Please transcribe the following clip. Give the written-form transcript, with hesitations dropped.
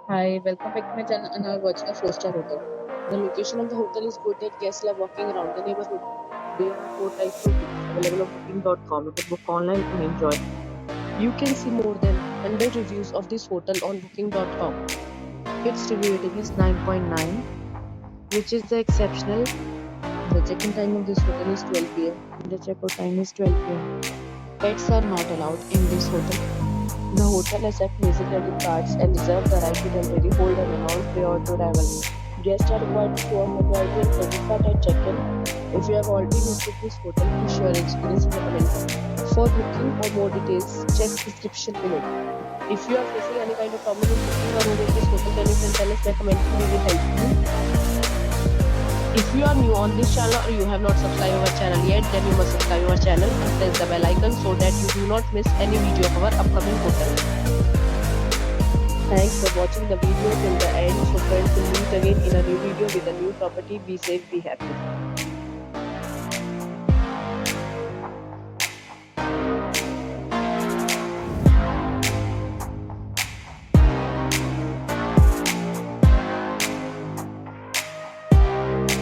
Hi, welcome back to my channel and are watching a 4-star hotel. The location of the hotel is good that guests love walking around the neighborhood. There are 4 types of rooms available on booking.com. You can book online and enjoy. You can see more than 100 reviews of this hotel on booking.com. Its review rating is 9.9, which is the exceptional. The check-in time of this hotel is 12 p.m. and the check-out time is 12 p.m. Pets are not allowed in this hotel. The hotel accepts major credit cards and reserves the right to temporarily hold an amount prior to arrival. Guests are required to show a photo ID and credit card at check-in. If you have already visited this hotel, please share your experience in the comments. For booking or more details, check description below. If you are facing any kind of problem in booking or room in this hotel, then you can tell us by commenting. We will help you. If you are new on this channel or you have not subscribed our channel yet, then you must subscribe our channel and press the bell icon so that you do not miss any video of our upcoming hotel. Thanks for watching the video till the end. So friends, will meet again in a new video with a new property. Be safe, be happy.